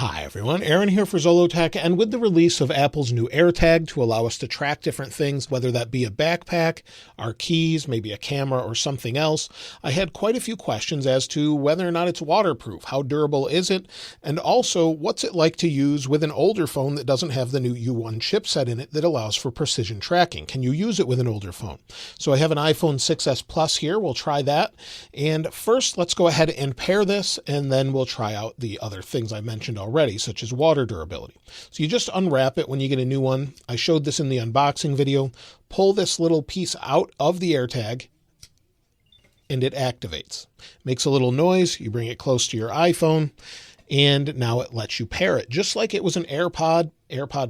Hi everyone, Aaron here for Zollotech, and with the release of Apple's new AirTag to allow us to track different things, whether that be a backpack, our keys, maybe a camera or something else, I had quite a few questions as to whether or not it's waterproof, how durable is it, and also what's it like to use with an older phone that doesn't have the new U1 chipset in it that allows for precision tracking. Can you use it with an older phone? So I have an iPhone 6s Plus here, we'll try that, and first let's go ahead and pair this, and then we'll try out the other things I mentioned already, such as water durability. So you just unwrap it when you get a new one. I showed this in the unboxing video. Pull this little piece out of the AirTag and it activates. Makes a little noise. You bring it close to your iPhone and now it lets you pair it just like it was an AirPod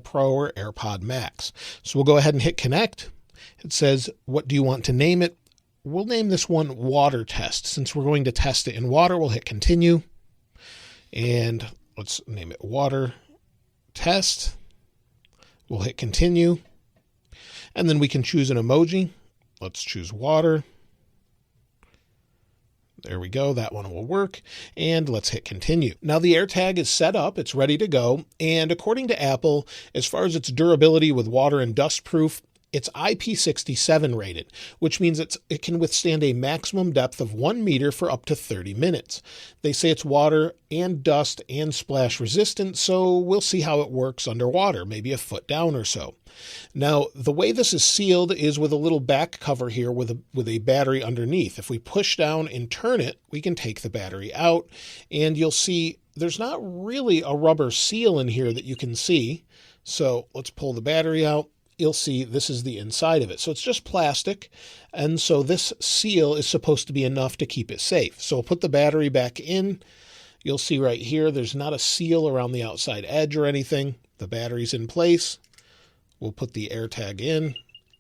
Pro or AirPod Max. So we'll go ahead and hit connect. It says, what do you want to name it? We'll name this one Water Test. Since we're going to test it in water, we'll hit continue. And let's name it Water Test. We'll hit continue. And then we can choose an emoji. Let's choose water. There we go. That one will work. And let's hit continue. Now the AirTag is set up. It's ready to go. And according to Apple, as far as its durability with water and dust proof, it's IP67 rated, which means it can withstand a maximum depth of 1 meter for up to 30 minutes. They say it's water and dust and splash resistant, so we'll see how it works underwater, maybe a foot down or so. Now, the way this is sealed is with a little back cover here with a battery underneath. If we push down and turn it, we can take the battery out, and you'll see there's not really a rubber seal in here that you can see. So let's pull the battery out. You'll see this is the inside of it. So it's just plastic. And so this seal is supposed to be enough to keep it safe. So we'll put the battery back in. You'll see right here, there's not a seal around the outside edge or anything. The battery's in place. We'll put the AirTag in,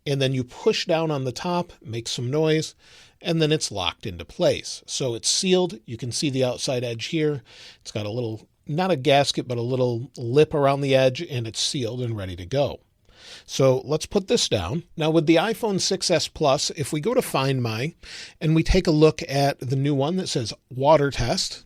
and then you push down on the top, make some noise, and then it's locked into place. So it's sealed. You can see the outside edge here. It's got a little, not a gasket, but a little lip around the edge, and it's sealed and ready to go. So let's put this down. Now with the iPhone 6s Plus, if we go to Find My and we take a look at the new one that says Water Test,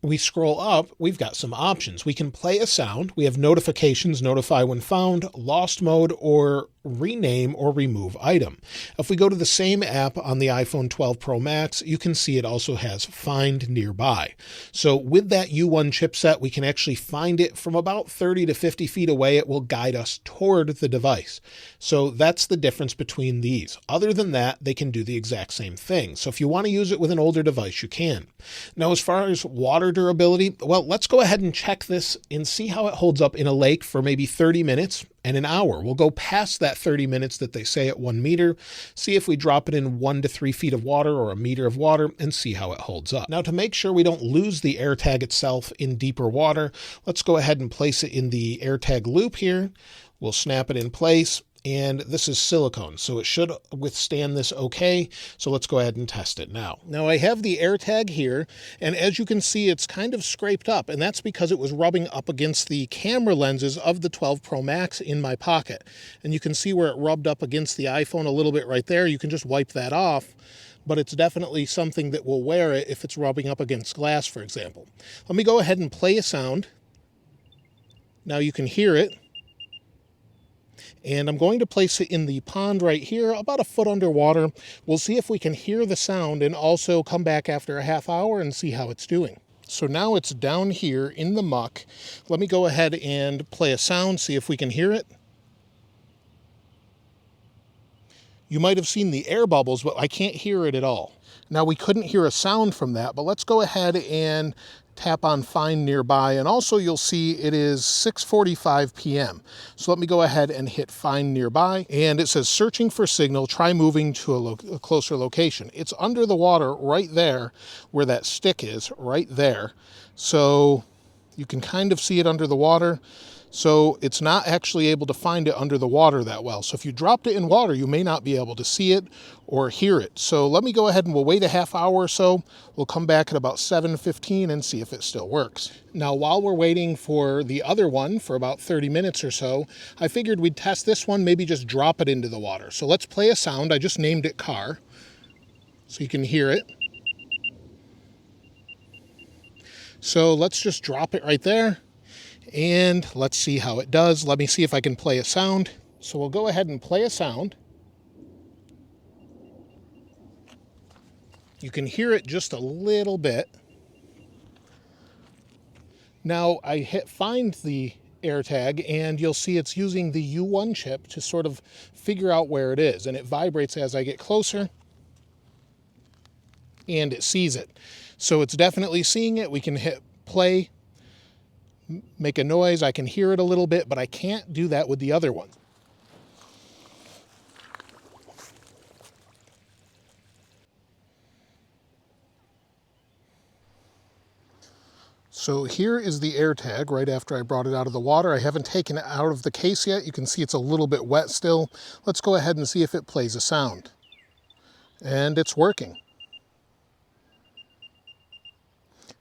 we scroll up, we've got some options. We can play a sound. We have notifications, notify when found, lost mode, or rename or remove item. If we go to the same app on the iPhone 12 Pro Max, you can see it also has Find Nearby. So with that U1 chipset, we can actually find it from about 30 to 50 feet away. It will guide us toward the device. So that's the difference between these. Other than that, they can do the exact same thing. So if you want to use it with an older device, you can. Now, as far as water durability, well, let's go ahead and check this and see how it holds up in a lake for maybe 30 minutes and an hour. We'll go past that 30 minutes that they say at 1 meter, see if we drop it in 1 to 3 feet of water or a meter of water and see how it holds up. Now, to make sure we don't lose the AirTag itself in deeper water, let's go ahead and place it in the AirTag loop here. We'll snap it in place. And this is silicone, so it should withstand this okay. So let's go ahead and test it now. Now I have the AirTag here, and as you can see, it's kind of scraped up, and that's because it was rubbing up against the camera lenses of the 12 Pro Max in my pocket. And you can see where it rubbed up against the iPhone a little bit right there. You can just wipe that off, but it's definitely something that will wear it if it's rubbing up against glass, for example. Let me go ahead and play a sound. Now you can hear it. And I'm going to place it in the pond right here, about a foot underwater. We'll see if we can hear the sound and also come back after a half hour and see how it's doing. So now it's down here in the muck. Let me go ahead and play a sound, see if we can hear it. You might have seen the air bubbles, but I can't hear it at all. Now we couldn't hear a sound from that, but let's go ahead and tap on Find Nearby, and also you'll see it is 6:45 p.m. So let me go ahead and hit Find Nearby, and it says searching for signal, try moving to a closer location. It's under the water right there where that stick is, right there. So you can kind of see it under the water. So it's not actually able to find it under the water that well. So if you dropped it in water, you may not be able to see it or hear it. So let me go ahead and we'll wait a half hour or so. We'll come back at about 7:15 and see if it still works. Now, while we're waiting for the other one for about 30 minutes or so, I figured we'd test this one, maybe just drop it into the water. So let's play a sound. I just named it Car, so you can hear it. So let's just drop it right there and let's see how it does. Let me see if I can play a sound. So we'll go ahead and play a sound. You can hear it just a little bit. Now I hit find the AirTag and you'll see it's using the U1 chip to sort of figure out where it is, and it vibrates as I get closer and it sees it. So it's definitely seeing it. We can hit play, make a noise. I can hear it a little bit, but I can't do that with the other one. So here is the AirTag right after I brought it out of the water. I haven't taken it out of the case yet. You can see it's a little bit wet still. Let's go ahead and see if it plays a sound. And it's working.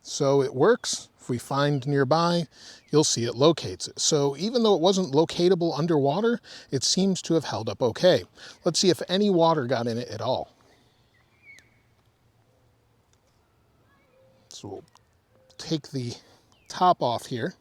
So it works. If we find nearby, you'll see it locates it. So even though it wasn't locatable underwater, it seems to have held up okay. Let's see if any water got in it at all. So we'll take the top off here.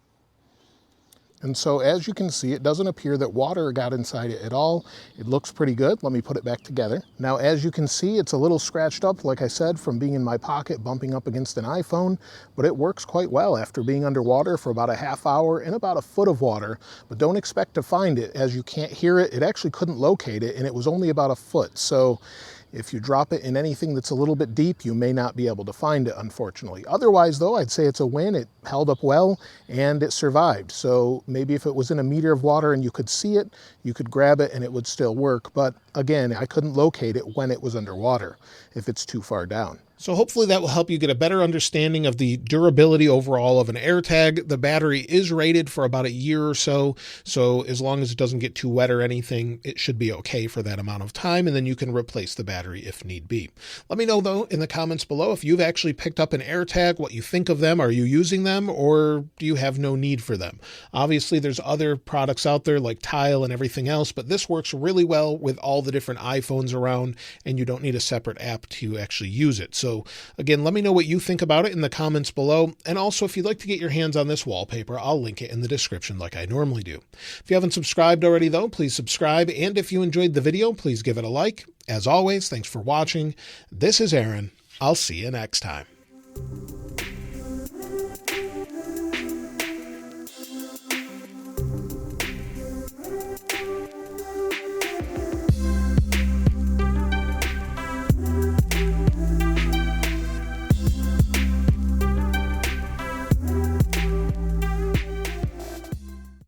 And so as you can see, it doesn't appear that water got inside it at all. It looks pretty good. Let me put it back together. Now, as you can see, it's a little scratched up, like I said, from being in my pocket, bumping up against an iPhone, but it works quite well after being underwater for about a half hour in about a foot of water. But don't expect to find it, as you can't hear it. It actually couldn't locate it, and it was only about a foot. So if you drop it in anything that's a little bit deep, you may not be able to find it, unfortunately. Otherwise, though, I'd say it's a win. It held up well, and it survived. So maybe if it was in a meter of water and you could see it, you could grab it and it would still work. But again, I couldn't locate it when it was underwater if it's too far down. So hopefully that will help you get a better understanding of the durability overall of an AirTag. The battery is rated for about a year or so, so as long as it doesn't get too wet or anything, it should be okay for that amount of time, and then you can replace the battery if need be. Let me know, though, in the comments below if you've actually picked up an AirTag, what you think of them. Are you using them, or do you have no need for them? Obviously, there's other products out there like Tile and everything else, but this works really well with all the different iPhones around, and you don't need a separate app to actually use it. So again, let me know what you think about it in the comments below. And also, if you'd like to get your hands on this wallpaper, I'll link it in the description like I normally do. If you haven't subscribed already, though, please subscribe. And if you enjoyed the video, please give it a like. As always, thanks for watching. This is Aaron. I'll see you next time.